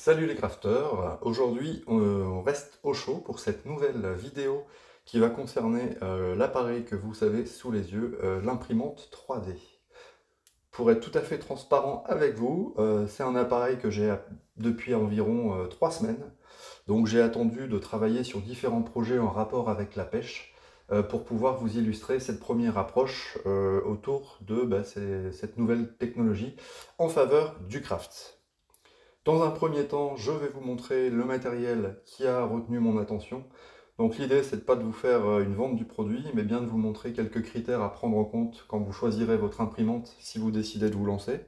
Salut les crafters, aujourd'hui on reste au chaud pour cette nouvelle vidéo qui va concerner l'appareil que vous avez sous les yeux, l'imprimante 3D. Pour être tout à fait transparent avec vous, c'est un appareil que j'ai depuis environ 3 semaines. Donc j'ai attendu de travailler sur différents projets en rapport avec la pêche pour pouvoir vous illustrer cette première approche autour de cette nouvelle technologie en faveur du craft. Dans un premier temps, je vais vous montrer le matériel qui a retenu mon attention. Donc l'idée, c'est pas de vous faire une vente du produit, mais bien de vous montrer quelques critères à prendre en compte quand vous choisirez votre imprimante si vous décidez de vous lancer.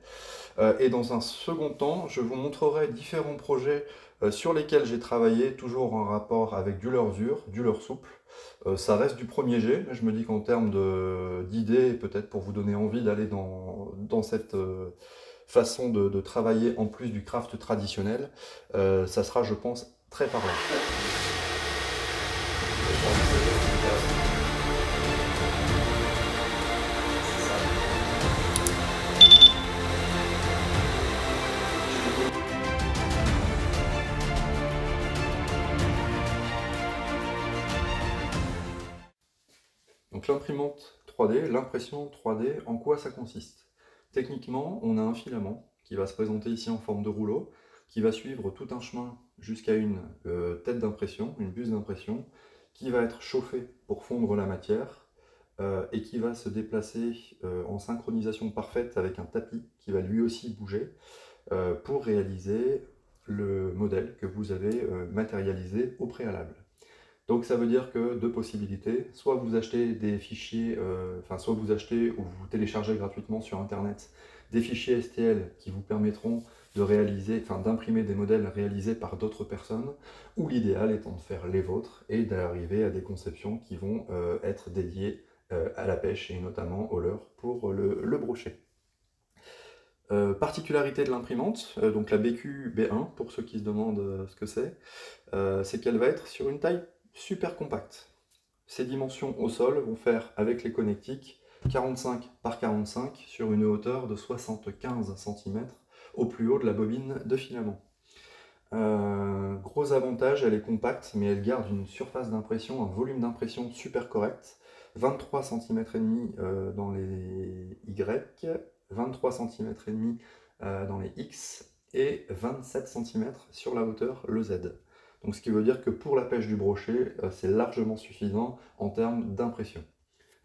Et dans un second temps, je vous montrerai différents projets sur lesquels j'ai travaillé, toujours en rapport avec du leurre dur, du leurre souple. Ça reste du premier jet, mais je me dis qu'en termes d'idées, peut-être pour vous donner envie d'aller dans cette façon de travailler en plus du craft traditionnel, ça sera, je pense, très parlant. Donc l'imprimante 3D, l'impression 3D, en quoi ça consiste? Techniquement, on a un filament qui va se présenter ici en forme de rouleau, qui va suivre tout un chemin jusqu'à une tête d'impression, une buse d'impression, qui va être chauffée pour fondre la matière, et qui va se déplacer en synchronisation parfaite avec un tapis qui va lui aussi bouger, pour réaliser le modèle que vous avez matérialisé au préalable. Donc ça veut dire que deux possibilités, soit vous achetez des fichiers, soit vous achetez ou vous téléchargez gratuitement sur internet des fichiers STL qui vous permettront de réaliser, d'imprimer des modèles réalisés par d'autres personnes, ou l'idéal étant de faire les vôtres et d'arriver à des conceptions qui vont être dédiées à la pêche et notamment au leurre pour le brochet. Particularité de l'imprimante, donc la BQ B1 pour ceux qui se demandent ce que c'est qu'elle va être sur une taille super compacte. Ces dimensions au sol vont faire, avec les connectiques, 45 par 45 sur une hauteur de 75 cm au plus haut de la bobine de filament. Gros avantage, elle est compacte, mais elle garde une surface d'impression, un volume d'impression super correct. 23 cm et demi dans les Y, 23 cm et demi dans les X et 27 cm sur la hauteur, le Z. Donc ce qui veut dire que pour la pêche du brochet, c'est largement suffisant en termes d'impression.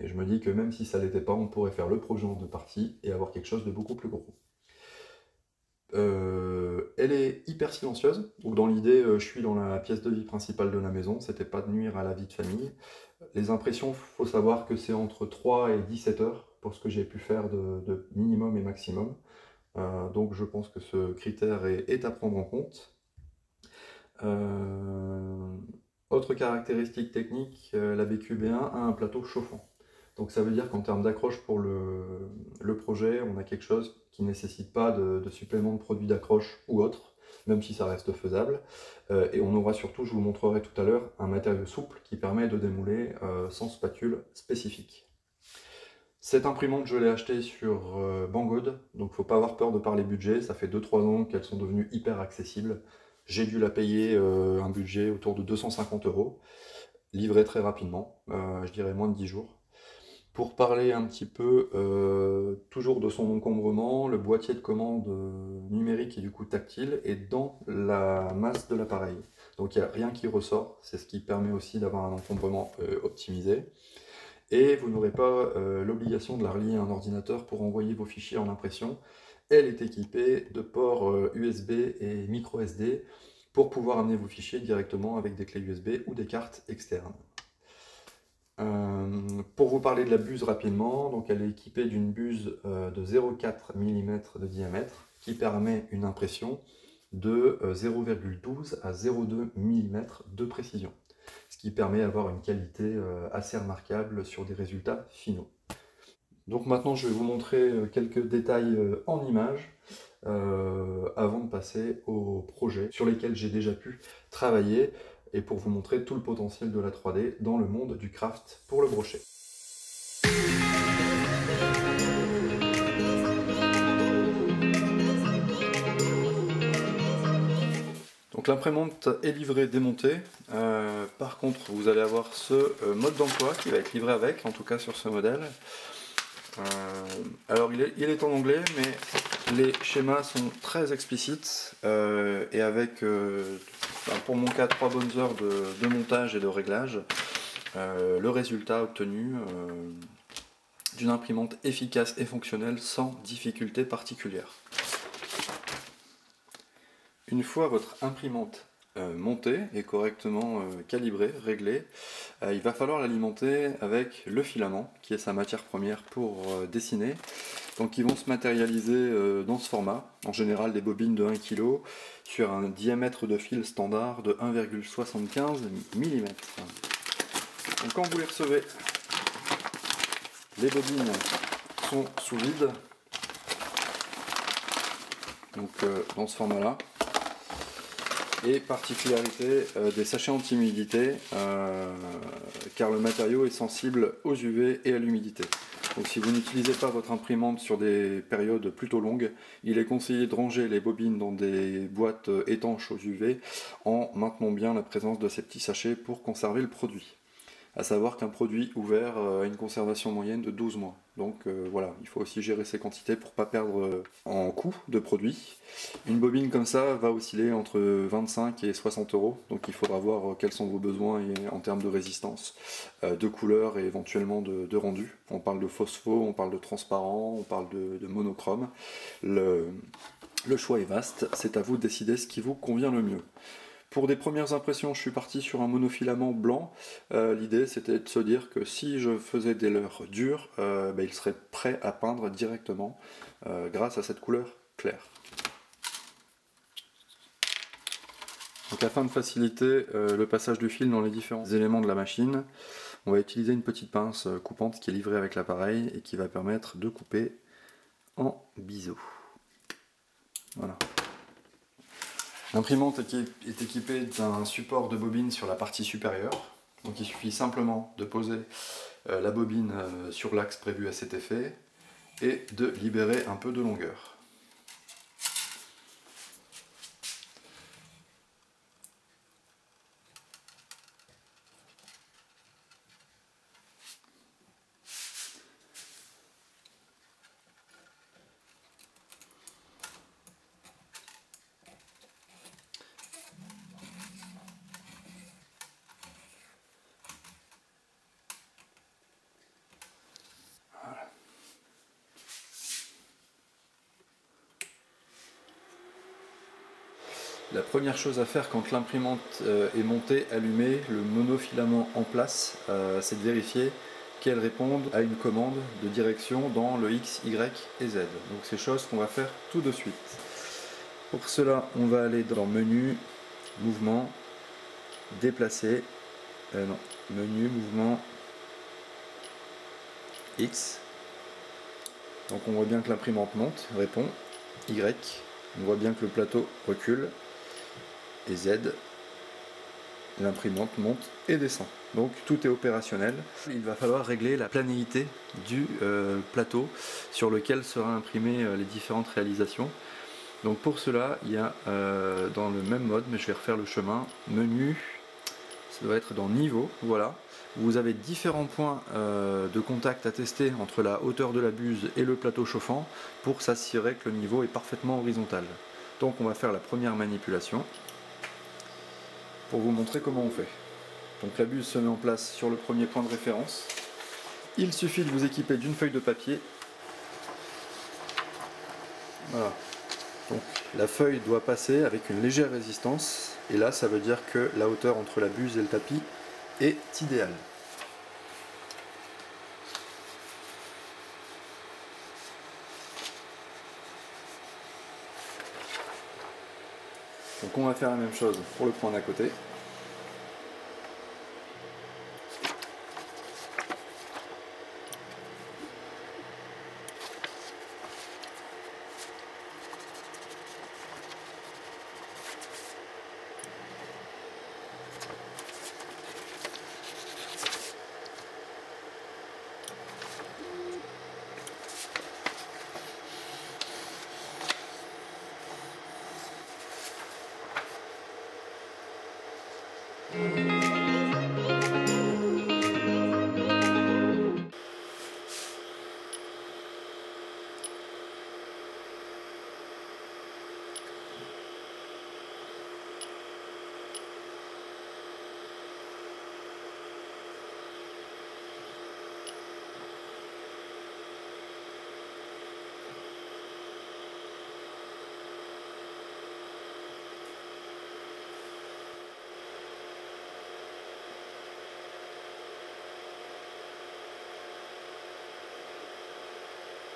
Et je me dis que même si ça ne l'était pas, on pourrait faire le projet en deux parties et avoir quelque chose de beaucoup plus gros. Elle est hyper silencieuse, donc dans l'idée, je suis dans la pièce de vie principale de la maison, c'était pas de nuire à la vie de famille. Les impressions, il faut savoir que c'est entre 3 et 17 heures pour ce que j'ai pu faire de minimum et maximum. Donc je pense que ce critère est à prendre en compte. Autre caractéristique technique, la BQ-B1 a un plateau chauffant. Donc ça veut dire qu'en termes d'accroche pour le projet, on a quelque chose qui ne nécessite pas de supplément de produits d'accroche ou autre, même si ça reste faisable. Et on aura surtout, je vous montrerai tout à l'heure, un matériau souple qui permet de démouler sans spatule spécifique. Cette imprimante, je l'ai achetée sur Banggood, donc il ne faut pas avoir peur de parler budget, ça fait 2-3 ans qu'elles sont devenues hyper accessibles. J'ai dû la payer un budget autour de 250 €, livré très rapidement, je dirais moins de 10 jours. Pour parler un petit peu toujours de son encombrement, le boîtier de commande numérique et du coup tactile est dans la masse de l'appareil. Donc il n'y a rien qui ressort, c'est ce qui permet aussi d'avoir un encombrement optimisé. Et vous n'aurez pas l'obligation de la relier à un ordinateur pour envoyer vos fichiers en impression. Elle est équipée de ports USB et micro SD pour pouvoir amener vos fichiers directement avec des clés USB ou des cartes externes. Pour vous parler de la buse rapidement, donc elle est équipée d'une buse de 0,4 mm de diamètre qui permet une impression de 0,12 à 0,2 mm de précision, ce qui permet d'avoir une qualité assez remarquable sur des résultats finaux. Donc maintenant je vais vous montrer quelques détails en images avant de passer aux projets sur lesquels j'ai déjà pu travailler et pour vous montrer tout le potentiel de la 3D dans le monde du craft pour le brochet. Donc l'imprimante est livrée démontée. Par contre, vous allez avoir ce mode d'emploi qui va être livré avec, en tout cas sur ce modèle. Alors il est en anglais, mais les schémas sont très explicites et avec, pour mon cas, 3 bonnes heures de montage et de réglage, le résultat obtenu d'une imprimante efficace et fonctionnelle sans difficulté particulière. Une fois votre imprimante montée et correctement calibrée, réglée, il va falloir l'alimenter avec le filament, qui est sa matière première pour dessiner. Donc ils vont se matérialiser dans ce format, en général des bobines de 1 kg, sur un diamètre de fil standard de 1,75 mm. Donc quand vous les recevez, les bobines sont sous vide, donc dans ce format là. Et particularité des sachets anti-humidité, car le matériau est sensible aux UV et à l'humidité. Donc si vous n'utilisez pas votre imprimante sur des périodes plutôt longues, il est conseillé de ranger les bobines dans des boîtes étanches aux UV en maintenant bien la présence de ces petits sachets pour conserver le produit. À savoir qu'un produit ouvert a une conservation moyenne de 12 mois. Donc voilà, il faut aussi gérer ces quantités pour ne pas perdre en coût de produit. Une bobine comme ça va osciller entre 25 et 60 euros. Donc il faudra voir quels sont vos besoins en termes de résistance, de couleur et éventuellement de rendu. On parle de phospho, on parle de transparent, on parle de monochrome. Le choix est vaste, c'est à vous de décider ce qui vous convient le mieux. Pour des premières impressions, je suis parti sur un monofilament blanc. L'idée, c'était de se dire que si je faisais des leurres durs, il serait prêt à peindre directement grâce à cette couleur claire. Donc afin de faciliter le passage du fil dans les différents éléments de la machine, on va utiliser une petite pince coupante qui est livrée avec l'appareil et qui va permettre de couper en biseau. Voilà. L'imprimante est équipée d'un support de bobine sur la partie supérieure. Donc il suffit simplement de poser la bobine sur l'axe prévu à cet effet et de libérer un peu de longueur. La première chose à faire quand l'imprimante est montée, allumée, le monofilament en place, c'est de vérifier qu'elle réponde à une commande de direction dans le X, Y et Z. Donc c'est chose qu'on va faire tout de suite. Pour cela, on va aller dans Menu, Mouvement, Déplacer, Menu, Mouvement, X. Donc on voit bien que l'imprimante monte, répond, Y, on voit bien que le plateau recule, et Z, l'imprimante monte et descend. Donc tout est opérationnel. Il va falloir régler la planéité du plateau sur lequel sera imprimé les différentes réalisations. Donc pour cela, il y a dans le même mode, mais je vais refaire le chemin, menu, ça doit être dans niveau, voilà. Vous avez différents points de contact à tester entre la hauteur de la buse et le plateau chauffant pour s'assurer que le niveau est parfaitement horizontal. Donc on va faire la première manipulation pour vous montrer comment on fait. Donc la buse se met en place sur le premier point de référence. Il suffit de vous équiper d'une feuille de papier. Voilà. Donc la feuille doit passer avec une légère résistance et là ça veut dire que la hauteur entre la buse et le tapis est idéale. Donc on va faire la même chose pour le point d'à côté.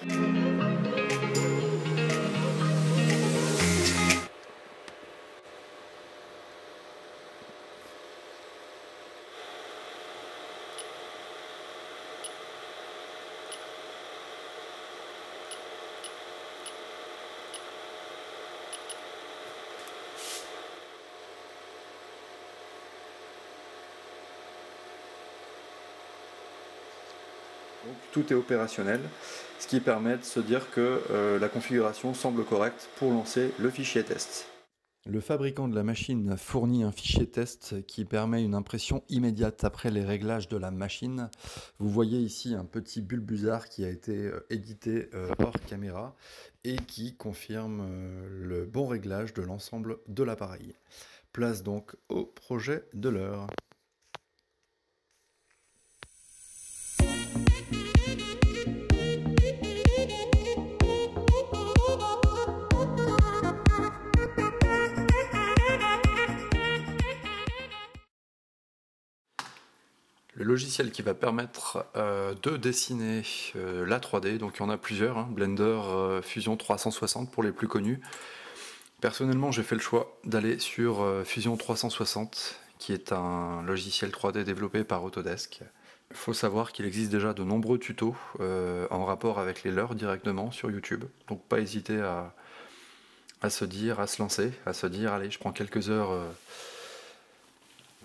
Donc, tout est opérationnel, ce qui permet de se dire que la configuration semble correcte pour lancer le fichier test. Le fabricant de la machine fournit un fichier test qui permet une impression immédiate après les réglages de la machine. Vous voyez ici un petit Bulbuzar qui a été édité hors caméra et qui confirme le bon réglage de l'ensemble de l'appareil. Place donc au projet de l'heure. Le logiciel qui va permettre de dessiner la 3D, donc il y en a plusieurs, hein, Blender, Fusion 360 pour les plus connus. Personnellement, j'ai fait le choix d'aller sur Fusion 360, qui est un logiciel 3D développé par Autodesk. Il faut savoir qu'il existe déjà de nombreux tutos en rapport avec les leurs directement sur YouTube, donc pas hésiter à se lancer, à se dire allez, je prends quelques heures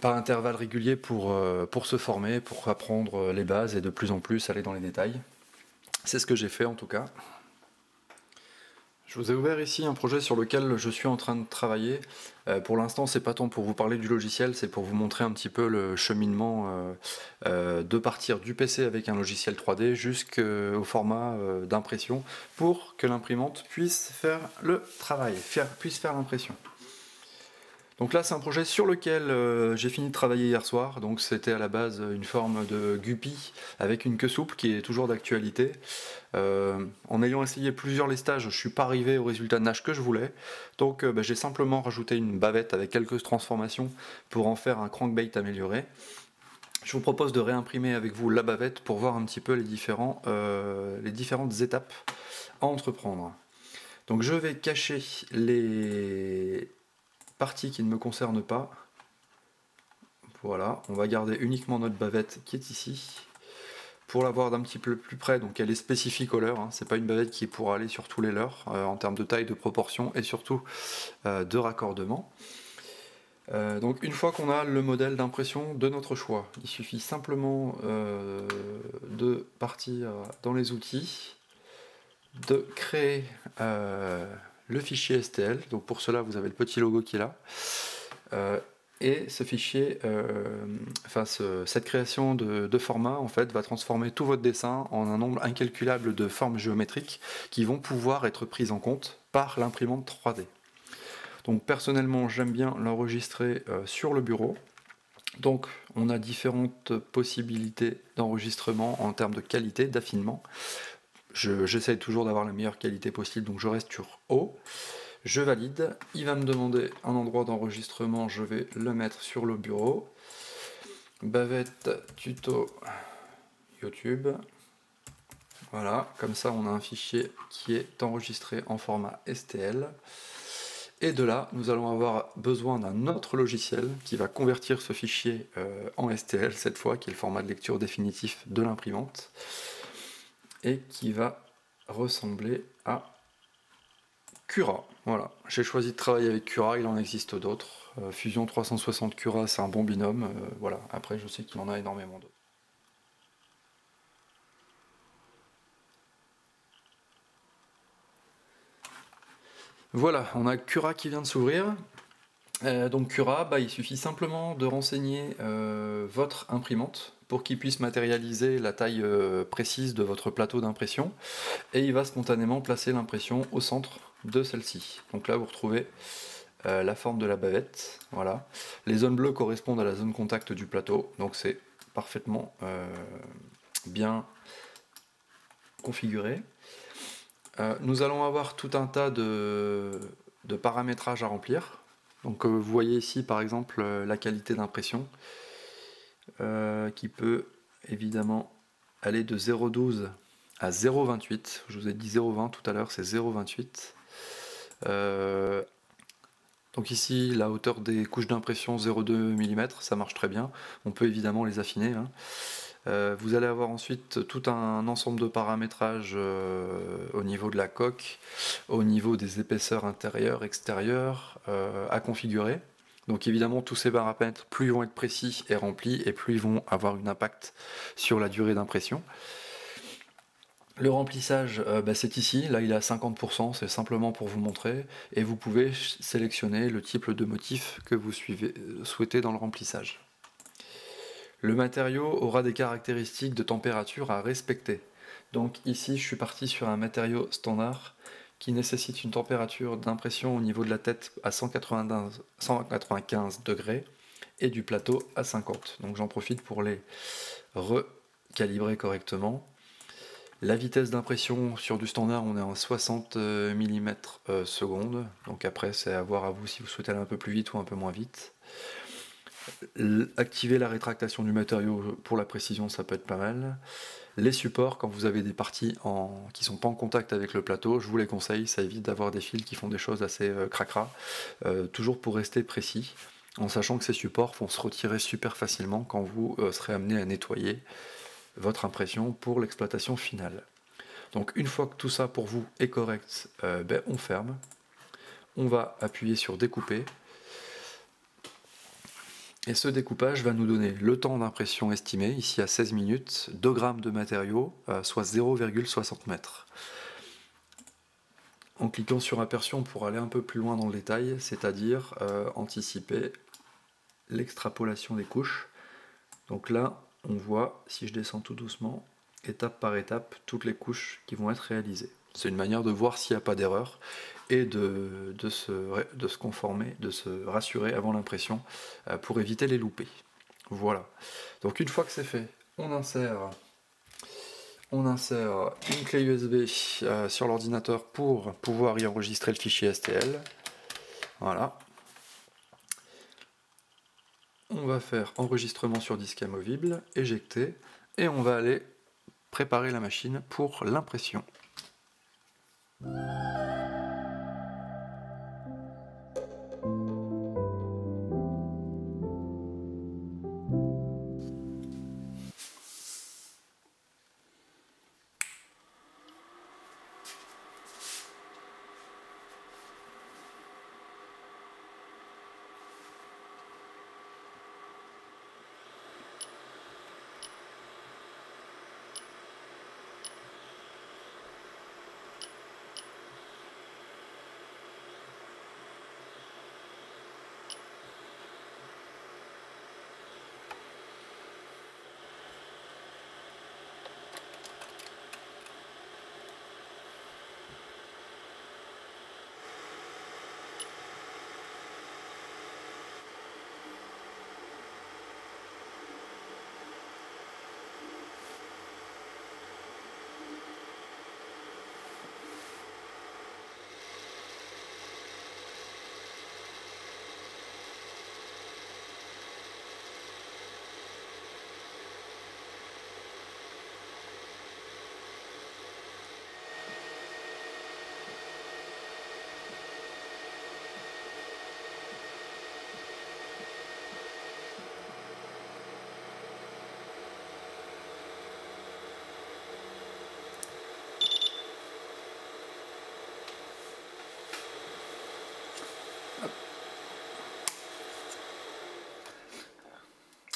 par intervalle régulier pour se former, pour apprendre les bases et de plus en plus aller dans les détails. C'est ce que j'ai fait en tout cas. Je vous ai ouvert ici un projet sur lequel je suis en train de travailler. Pour l'instant, c'est pas tant pour vous parler du logiciel, c'est pour vous montrer un petit peu le cheminement de partir du PC avec un logiciel 3D jusqu'au format d'impression pour que l'imprimante puisse faire le travail, puisse faire l'impression. Donc là, c'est un projet sur lequel j'ai fini de travailler hier soir. Donc c'était à la base une forme de guppy avec une queue souple qui est toujours d'actualité. En ayant essayé plusieurs lestages, je ne suis pas arrivé au résultat de nage que je voulais. Donc j'ai simplement rajouté une bavette avec quelques transformations pour en faire un crankbait amélioré. Je vous propose de réimprimer avec vous la bavette pour voir un petit peu les différentes étapes à entreprendre. Donc je vais cacher les partie qui ne me concerne pas. Voilà, on va garder uniquement notre bavette qui est ici. Pour la voir d'un petit peu plus près, donc elle est spécifique aux leurres, hein. C'est pas une bavette qui est pour aller sur tous les leurres en termes de taille, de proportion et surtout de raccordement. Donc une fois qu'on a le modèle d'impression de notre choix, il suffit simplement de partir dans les outils, de créer le fichier STL. Donc pour cela, vous avez le petit logo qui est là. Et ce fichier, cette création de format en fait va transformer tout votre dessin en un nombre incalculable de formes géométriques qui vont pouvoir être prises en compte par l'imprimante 3D. Donc personnellement, j'aime bien l'enregistrer sur le bureau. Donc on a différentes possibilités d'enregistrement en termes de qualité, d'affinement. J'essaye toujours d'avoir la meilleure qualité possible, donc je reste sur haut. Je valide, il va me demander un endroit d'enregistrement, je vais le mettre sur le bureau. Bavette tuto YouTube. Voilà, comme ça on a un fichier qui est enregistré en format STL. Et de là, nous allons avoir besoin d'un autre logiciel qui va convertir ce fichier en STL cette fois, qui est le format de lecture définitif de l'imprimante, et qui va ressembler à Cura. Voilà, j'ai choisi de travailler avec Cura, il en existe d'autres. Fusion 360 Cura, c'est un bon binôme. Voilà, après je sais qu'il en a énormément d'autres. Voilà, on a Cura qui vient de s'ouvrir. Donc Cura, il suffit simplement de renseigner votre imprimante pour qu'il puisse matérialiser la taille précise de votre plateau d'impression, et il va spontanément placer l'impression au centre de celle-ci. Donc là vous retrouvez la forme de la bavette, voilà. Les zones bleues correspondent à la zone contact du plateau, donc c'est parfaitement bien configuré. Nous allons avoir tout un tas de paramétrages à remplir. Donc vous voyez ici par exemple la qualité d'impression qui peut évidemment aller de 0,12 à 0,28. Je vous ai dit 0,20 tout à l'heure, c'est 0,28. Donc ici, la hauteur des couches d'impression 0,2 mm, ça marche très bien. On peut évidemment les affiner, hein. Vous allez avoir ensuite tout un ensemble de paramétrages au niveau de la coque, au niveau des épaisseurs intérieures, extérieures à configurer. Donc évidemment, tous ces paramètres, plus ils vont être précis et remplis, et plus ils vont avoir un impact sur la durée d'impression. Le remplissage, c'est ici, là il est à 50%, c'est simplement pour vous montrer, et vous pouvez sélectionner le type de motif que vous souhaitez dans le remplissage. Le matériau aura des caractéristiques de température à respecter. Donc ici je suis parti sur un matériau standard qui nécessite une température d'impression au niveau de la tête à 195 degrés et du plateau à 50. Donc j'en profite pour les recalibrer correctement. La vitesse d'impression sur du standard, on est en 60 mm seconde. Donc après, c'est à voir à vous si vous souhaitez aller un peu plus vite ou un peu moins vite. Activer la rétractation du matériau pour la précision, ça peut être pas mal. Les supports, quand vous avez des parties qui ne sont pas en contact avec le plateau, je vous les conseille, ça évite d'avoir des fils qui font des choses assez cracra. Toujours pour rester précis, en sachant que ces supports vont se retirer super facilement quand vous serez amené à nettoyer votre impression pour l'exploitation finale. Donc une fois que tout ça pour vous est correct, on ferme. On va appuyer sur découper. Et ce découpage va nous donner le temps d'impression estimé, ici à 16 minutes, 2 grammes de matériau, soit 0,60 mètres. En cliquant sur aperçu, on pourra aller un peu plus loin dans le détail, c'est-à-dire anticiper l'extrapolation des couches. Donc là, on voit, si je descends tout doucement, étape par étape, toutes les couches qui vont être réalisées. C'est une manière de voir s'il n'y a pas d'erreur et de se conformer, de se rassurer avant l'impression pour éviter les loupés. Voilà. Donc une fois que c'est fait, on insère une clé USB sur l'ordinateur pour pouvoir y enregistrer le fichier STL. Voilà. On va faire enregistrement sur disque amovible, éjecter, et on va aller préparer la machine pour l'impression.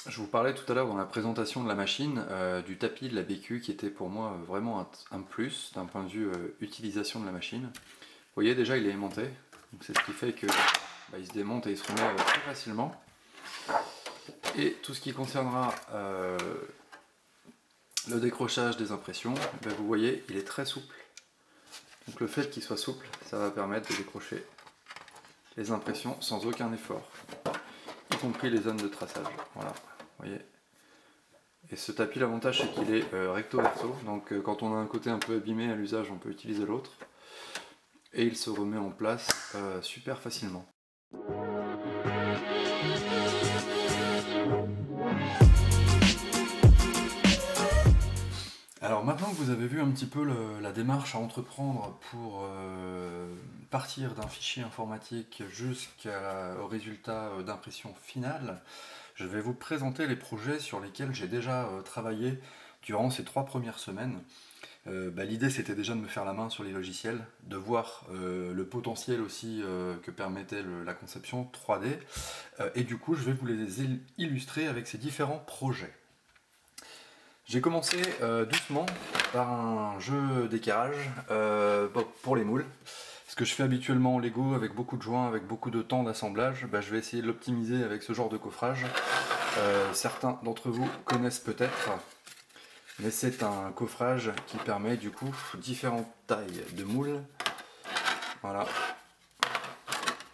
Je vous parlais tout à l'heure dans la présentation de la machine du tapis de la BQ qui était pour moi vraiment un plus d'un point de vue utilisation de la machine. Vous voyez déjà il est aimanté, donc c'est ce qui fait que il se démonte et il se remet très facilement. Et tout ce qui concernera le décrochage des impressions, vous voyez il est très souple. Donc le fait qu'il soit souple, ça va permettre de décrocher les impressions sans aucun effort, y compris les zones de traçage. Voilà. Voyez. Et ce tapis, l'avantage c'est qu'il est recto verso, donc quand on a un côté un peu abîmé à l'usage, on peut utiliser l'autre. Et il se remet en place super facilement. Alors maintenant que vous avez vu un petit peu la démarche à entreprendre pour partir d'un fichier informatique jusqu'au résultat d'impression finale, je vais vous présenter les projets sur lesquels j'ai déjà travaillé durant ces 3 premières semaines. L'idée c'était déjà de me faire la main sur les logiciels, de voir le potentiel aussi que permettait la conception 3D, et du coup je vais vous les illustrer avec ces différents projets. J'ai commencé doucement par un jeu d'équerrage pour les moules. Ce que je fais habituellement en Lego avec beaucoup de joints, avec beaucoup de temps d'assemblage, je vais essayer de l'optimiser avec ce genre de coffrage. Certains d'entre vous connaissent peut-être, mais c'est un coffrage qui permet du coup différentes tailles de moules. Voilà.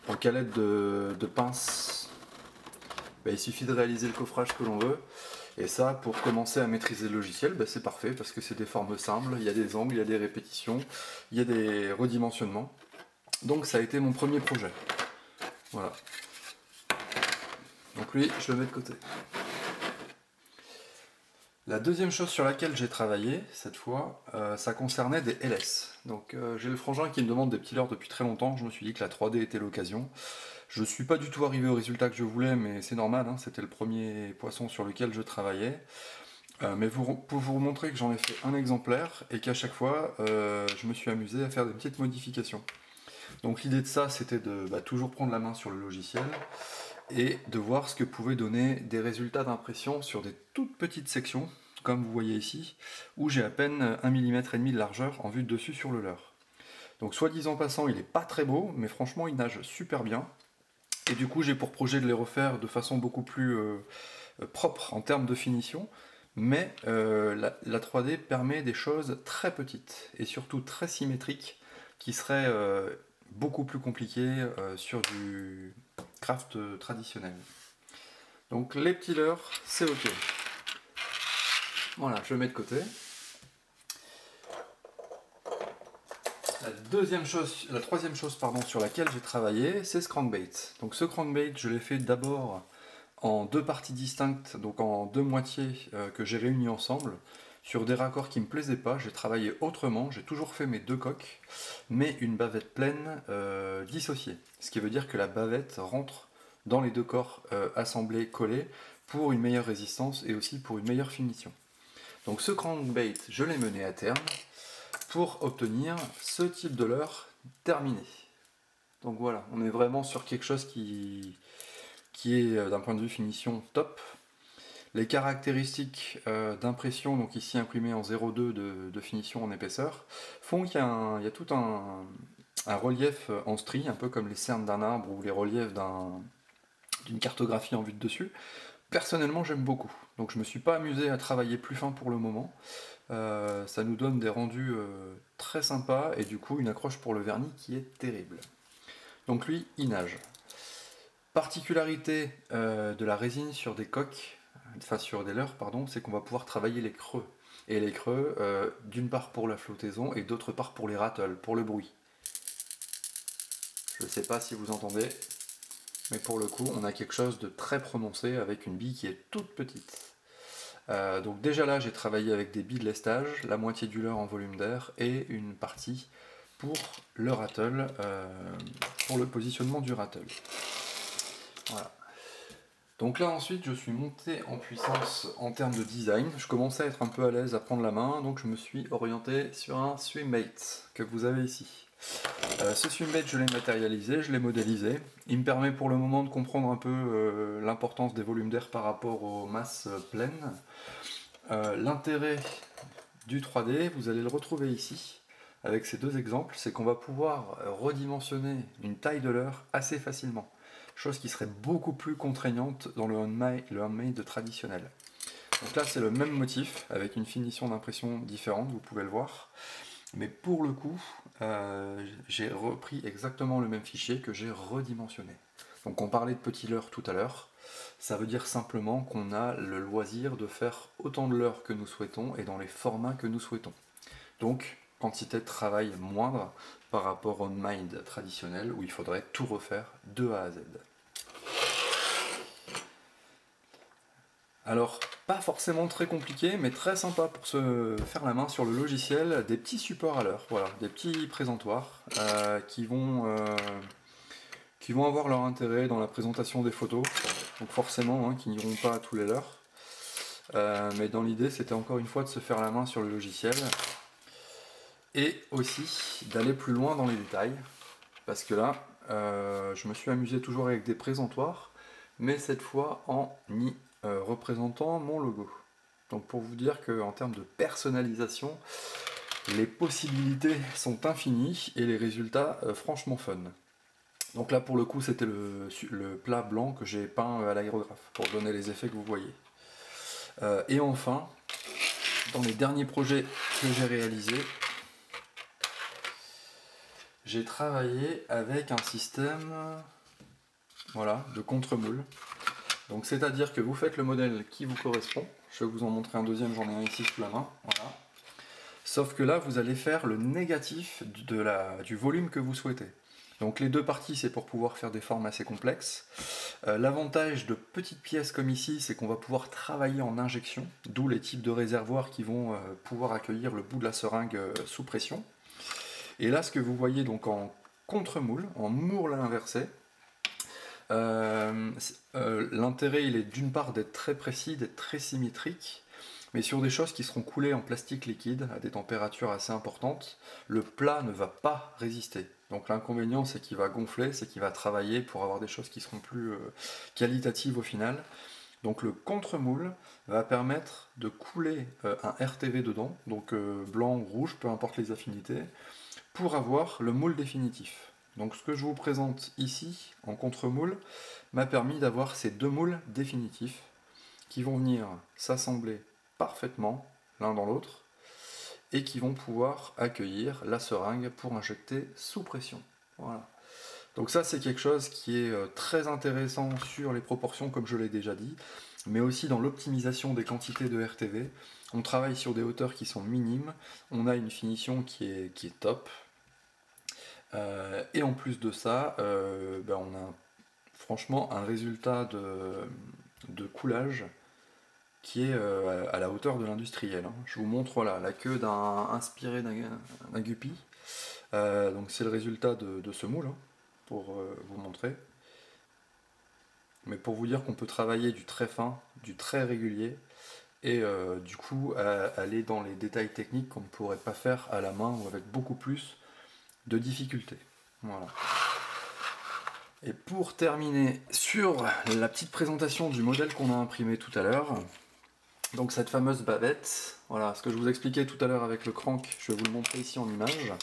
Donc à l'aide de pinces, il suffit de réaliser le coffrage que l'on veut. Et ça, pour commencer à maîtriser le logiciel, c'est parfait parce que c'est des formes simples, il y a des angles, il y a des répétitions, il y a des redimensionnements. Donc ça a été mon premier projet. Voilà. Donc lui, je le mets de côté. La deuxième chose sur laquelle j'ai travaillé, cette fois, ça concernait des LS. Donc j'ai le frangin qui me demande des petits leurres depuis très longtemps, je me suis dit que la 3D était l'occasion. Je ne suis pas du tout arrivé au résultat que je voulais, mais c'est normal, hein, c'était le premier poisson sur lequel je travaillais. Mais pour vous montrer que j'en ai fait un exemplaire et qu'à chaque fois, je me suis amusé à faire des petites modifications. Donc l'idée de ça, c'était de toujours prendre la main sur le logiciel et de voir ce que pouvaient donner des résultats d'impression sur des toutes petites sections, comme vous voyez ici, où j'ai à peine 1,5 mm de largeur en vue de dessus sur le leurre. Donc soit disant passant, il n'est pas très beau, mais franchement il nage super bien. Et du coup j'ai pour projet de les refaire de façon beaucoup plus propre en termes de finition, mais la 3D permet des choses très petites et surtout très symétriques qui seraient beaucoup plus compliquées sur du craft traditionnel. Donc les petits leurres, c'est ok. Voilà, je le mets de côté. La troisième chose sur laquelle j'ai travaillé, c'est ce crankbait. Donc ce crankbait, je l'ai fait d'abord en 2 parties distinctes, donc en 2 moitiés que j'ai réunies ensemble, sur des raccords qui ne me plaisaient pas. J'ai travaillé autrement, j'ai toujours fait mes 2 coques, mais une bavette pleine dissociée. Ce qui veut dire que la bavette rentre dans les 2 corps assemblés, collés, pour une meilleure résistance et aussi pour une meilleure finition. Donc ce crankbait, je l'ai mené à terme pour obtenir ce type de leurre terminé. Donc voilà, on est vraiment sur quelque chose qui est d'un point de vue finition top. Les caractéristiques d'impression, donc ici imprimé en 0,2 de finition en épaisseur, font qu'il y a tout un relief en strie, un peu comme les cernes d'un arbre ou les reliefs d'une cartographie en vue de dessus. Personnellement, j'aime beaucoup. Donc je me suis pas amusé à travailler plus fin pour le moment. Ça nous donne des rendus très sympas et du coup une accroche pour le vernis qui est terrible. Donc lui, il nage. Particularité de la résine sur des coques, enfin sur des leurres, pardon, c'est qu'on va pouvoir travailler les creux. Et les creux, d'une part pour la flottaison et d'autre part pour les rattles, pour le bruit. Je ne sais pas si vous entendez, mais pour le coup, on a quelque chose de très prononcé avec une bille qui est toute petite. Donc déjà là, j'ai travaillé avec des billes de lestage, la moitié du leurre en volume d'air et une partie pour le rattle, pour le positionnement du rattle. Voilà. Donc là ensuite je suis monté en puissance en termes de design, je commençais à être un peu à l'aise à prendre la main, donc je me suis orienté sur un swimbait que vous avez ici. Ce swimbait je l'ai matérialisé, je l'ai modélisé, il me permet pour le moment de comprendre un peu l'importance des volumes d'air par rapport aux masses pleines. L'intérêt du 3D, vous allez le retrouver ici, avec ces 2 exemples, c'est qu'on va pouvoir redimensionner une taille de leurre assez facilement. Chose qui serait beaucoup plus contraignante dans le handmade traditionnel. Donc là c'est le même motif avec une finition d'impression différente, vous pouvez le voir. Mais pour le coup, j'ai repris exactement le même fichier que j'ai redimensionné. Donc on parlait de petits leurres tout à l'heure, ça veut dire simplement qu'on a le loisir de faire autant de leurres que nous souhaitons et dans les formats que nous souhaitons. Donc quantité de travail moindre par rapport au handmade traditionnel où il faudrait tout refaire de A à Z. Alors, pas forcément très compliqué, mais très sympa pour se faire la main sur le logiciel, des petits supports à l'heure, voilà, des petits présentoirs qui vont avoir leur intérêt dans la présentation des photos, donc forcément, hein, qui n'iront pas à tous les leurs. Mais dans l'idée, c'était encore une fois de se faire la main sur le logiciel, et aussi d'aller plus loin dans les détails, parce que là, je me suis amusé toujours avec des présentoirs, mais cette fois en y représentant mon logo. Donc pour vous dire qu'en termes de personnalisation, les possibilités sont infinies et les résultats franchement fun. Donc là pour le coup c'était le plat blanc que j'ai peint à l'aérographe pour donner les effets que vous voyez. Et enfin, dans les derniers projets que j'ai réalisés, j'ai travaillé avec un système voilà, de contre-moule. Donc c'est-à-dire que vous faites le modèle qui vous correspond. Je vais vous en montrer un deuxième, j'en ai un ici sous la main. Voilà. Sauf que là, vous allez faire le négatif du volume que vous souhaitez. Donc les deux parties, c'est pour pouvoir faire des formes assez complexes. L'avantage de petites pièces comme ici, c'est qu'on va pouvoir travailler en injection, d'où les types de réservoirs qui vont pouvoir accueillir le bout de la seringue sous pression. Et là, ce que vous voyez donc en contre-moule, en moule inversé, l'intérêt il est d'une part d'être très précis, d'être très symétrique, mais sur des choses qui seront coulées en plastique liquide à des températures assez importantes, le plat ne va pas résister. Donc l'inconvénient c'est qu'il va gonfler, c'est qu'il va travailler pour avoir des choses qui seront plus qualitatives au final. Donc le contre-moule va permettre de couler un RTV dedans, donc blanc ou rouge, peu importe les affinités, pour avoir le moule définitif. Donc ce que je vous présente ici en contre-moule m'a permis d'avoir ces deux moules définitifs qui vont venir s'assembler parfaitement l'un dans l'autre et qui vont pouvoir accueillir la seringue pour injecter sous pression. Voilà. Donc ça c'est quelque chose qui est très intéressant sur les proportions comme je l'ai déjà dit, mais aussi dans l'optimisation des quantités de RTV. On travaille sur des hauteurs qui sont minimes, on a une finition qui est top. Et en plus de ça, on a franchement un résultat de coulage qui est à la hauteur de l'industriel. Hein. Je vous montre voilà, la queue inspirée d'un guppy. Donc c'est le résultat de ce moule, hein, pour vous montrer. Mais pour vous dire qu'on peut travailler du très fin, du très régulier, et du coup aller dans les détails techniques qu'on ne pourrait pas faire à la main ou avec beaucoup plus de difficultés. Voilà. Et pour terminer sur la petite présentation du modèle qu'on a imprimé tout à l'heure, donc cette fameuse bavette, voilà ce que je vous expliquais tout à l'heure avec le crank, je vais vous le montrer ici en image.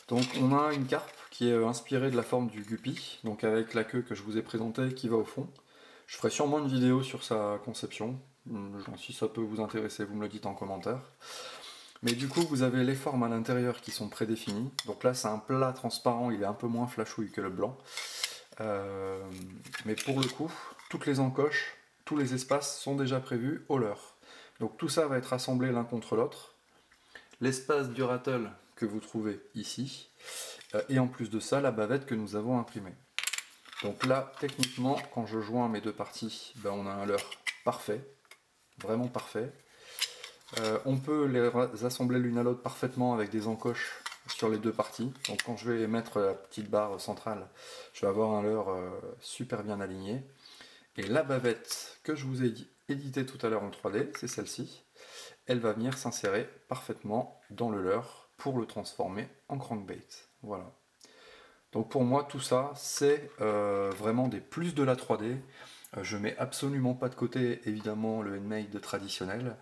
Donc on a une carpe qui est inspirée de la forme du guppy, donc avec la queue que je vous ai présentée qui va au fond. Je ferai sûrement une vidéo sur sa conception, si ça peut vous intéresser, vous me le dites en commentaire. Mais du coup, vous avez les formes à l'intérieur qui sont prédéfinies. Donc là, c'est un plat transparent, il est un peu moins flashouille que le blanc. Mais pour le coup, toutes les encoches, tous les espaces sont déjà prévus au leurre. Donc tout ça va être assemblé l'un contre l'autre. L'espace du rattle que vous trouvez ici. Et en plus de ça, la bavette que nous avons imprimée. Donc là, techniquement, quand je joins mes deux parties, on a un leurre parfait. Vraiment parfait. On peut les assembler l'une à l'autre parfaitement avec des encoches sur les deux parties. Donc quand je vais mettre la petite barre centrale, je vais avoir un leurre super bien aligné. Et la bavette que je vous ai éditée tout à l'heure en 3D, c'est celle-ci. Elle va venir s'insérer parfaitement dans le leurre pour le transformer en crankbait. Voilà. Donc pour moi tout ça c'est vraiment des plus de la 3D. Je mets absolument pas de côté évidemment le handmade traditionnel.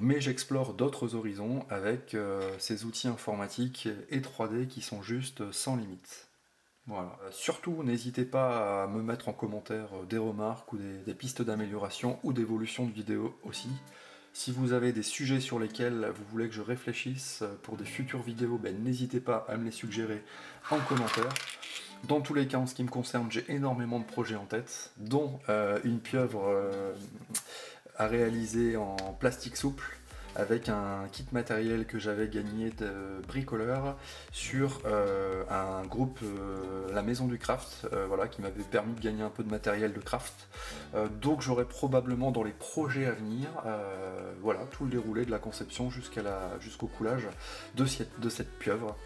Mais j'explore d'autres horizons avec ces outils informatiques et 3D qui sont juste sans limite. Voilà. Surtout, n'hésitez pas à me mettre en commentaire des remarques ou des pistes d'amélioration ou d'évolution de vidéo aussi. Si vous avez des sujets sur lesquels vous voulez que je réfléchisse pour des futures vidéos, n'hésitez pas à me les suggérer en commentaire. Dans tous les cas, en ce qui me concerne, j'ai énormément de projets en tête, dont une pieuvre à réaliser en plastique souple. avec un kit matériel que j'avais gagné de bricoleur sur un groupe, la Maison du Craft, voilà, qui m'avait permis de gagner un peu de matériel de craft. Donc j'aurai probablement dans les projets à venir, voilà, tout le déroulé de la conception jusqu'au coulage de cette pieuvre.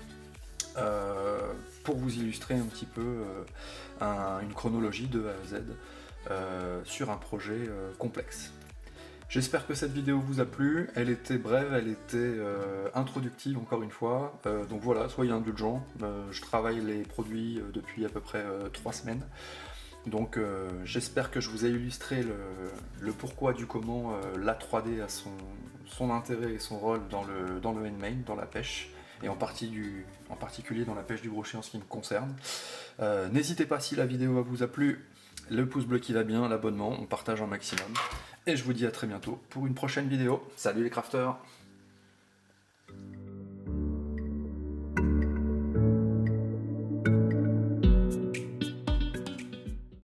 Pour vous illustrer un petit peu une chronologie de A à Z sur un projet complexe. J'espère que cette vidéo vous a plu, elle était brève, elle était introductive encore une fois, donc voilà, soyez indulgents, je travaille les produits depuis à peu près 3 semaines, donc j'espère que je vous ai illustré le pourquoi du comment la 3D a son intérêt et son rôle dans le handmade, dans la pêche, et en particulier dans la pêche du brochet en ce qui me concerne. N'hésitez pas, si la vidéo vous a plu, le pouce bleu qui va bien, l'abonnement, on partage un maximum. Et je vous dis à très bientôt pour une prochaine vidéo. Salut les crafters!